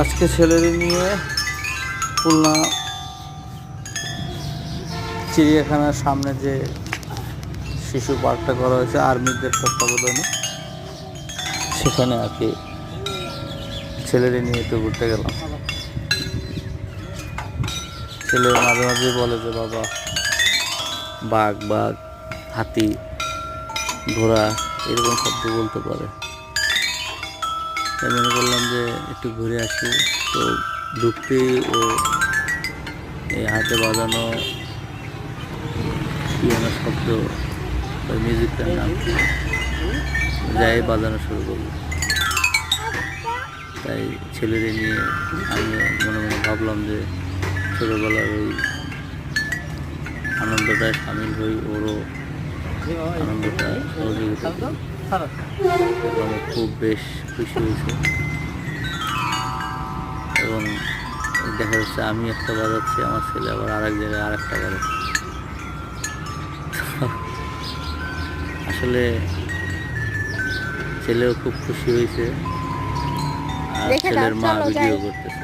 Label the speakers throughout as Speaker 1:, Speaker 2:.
Speaker 1: আজকে ছেলেরে নিয়ে খুলনা চিড়িয়াখানার সামনে যে শিশু পার্কটা করা হয়েছে আর্মিদের তত্ত্বাবধানে, সেখানে আর কি ছেলেরে নিয়ে একটু ঘুরতে গেলাম। ছেলে মাঝে মাঝে বলে যে বাবা বাঘ বাঘ হাতি ঘোড়া এরকম শব্দ বলতে পারে। তাই মনে করলাম যে একটু ঘুরে আসি। তো ঢুকতেই ও এই হাতে বাজানো পিয়ানো শব্দ বা মিউজিকটার নাম যাই বাজানো শুরু করলো। তাই ছেলেরে নিয়ে আমি মনে মনে ভাবলাম যে ছোটোবেলার ওই আনন্দটায় সামিল হই, ওরও আনন্দটা সহযোগিতা করি। এবং খুব বেশ খুশি হয়েছে এবং দেখা যাচ্ছে আমি একটা বাজাচ্ছি, আমার ছেলে আবার আরেক জায়গায় আরেকটা বাজাচ্ছে। আসলে ছেলেও খুব খুশি হয়েছে আর ছেলের মা ভিডিও করতেছে।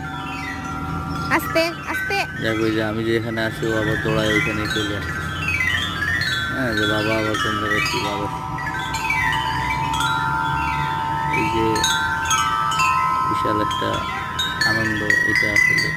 Speaker 2: আস্তে আস্তে
Speaker 1: দেখো যে আমি যে এখানে আসি ও আবার দৌড়ায় ওইখানে চলে আসছে। হ্যাঁ, যে বাবা আবার কোন জায়গায় কি বাবা। এই যে বিশাল একটা আনন্দ, এটা আসলে